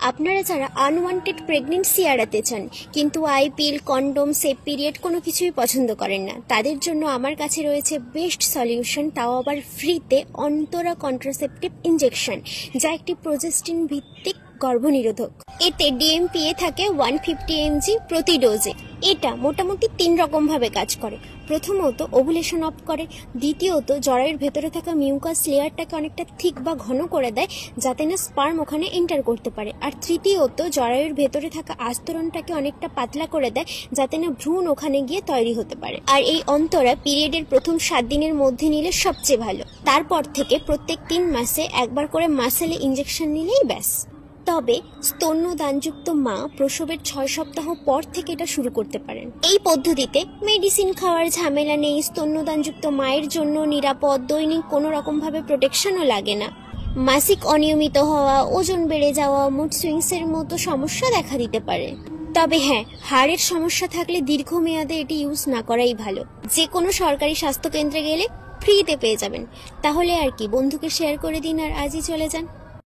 আপনারা যারা unwanted pregnancy এড়াতে চান কিন্তু আইপিএল, কন্ডোম, সেফ পিরিয়ড কোনো কিছুই পছন্দ করেন না, তাদের জন্য আমার কাছে রয়েছে বেস্ট সলিউশন, তাও আবার ফ্রিতে, অন্তরা কন্ট্রাসেপটিভ ইনজেকশন, যা একটি প্রোজেস্টিন ভিত্তিক গর্ভনিরোধক। এতে ডিএমপিএ থাকে 150 mg প্রতি ডোজে। এটা মোটামুটি 3 রকম ভাবে কাজ করে। প্রথমত ওভুলেশন অফ করে, দ্বিতীয়ত জরায়ুর ভেতরে থাকা মিউকাস লেয়ারটাকে অনেকটা থিক বা ঘন করে দেয় যাতে না স্পার্ম ওখানে এন্টার করতে পারে, আর তৃতীয়ত জরায়ুর ভেতরে থাকা আস্তরণটাকে অনেকটা পাতলা করে দেয় যাতে না ভ্রূণ ওখানে গিয়ে তৈরি হতে পারে। আর এই অন্তরা পিরিয়ডের প্রথম 7 দিনের মধ্যে নিলে সবচেয়ে ভালো। তারপর থেকে প্রত্যেক 3 মাসে একবার করে মাসেলে ইনজেকশন নিলেই ব্যাস। তবে স্তন্যদানযুক্ত মা প্রসবের 6 সপ্তাহ পর থেকে এটা শুরু করতে পারেন। এই পদ্ধতিতে মেডিসিন খাওয়ার ঝামেলা নেই, স্তন্যদানযুক্ত মায়ের জন্য নিরাপদ, দৈনিক কোনো রকম ভাবে প্রোটেকশনও লাগে না। মাসিক অনিয়মিত হওয়া, ওজন বেড়ে যাওয়া, মুড সুইংসের মতো সমস্যা দেখা দিতে পারে। তবে হ্যাঁ, হাড়ের সমস্যা থাকলে দীর্ঘমেয়াদে এটি ইউজ না করাই ভালো। যে কোনো সরকারি স্বাস্থ্যকেন্দ্রে গেলে ফ্রিতে পেয়ে যাবেন। তাহলে আর কি, বন্ধুকে শেয়ার করে দিন আর আজই চলে যান।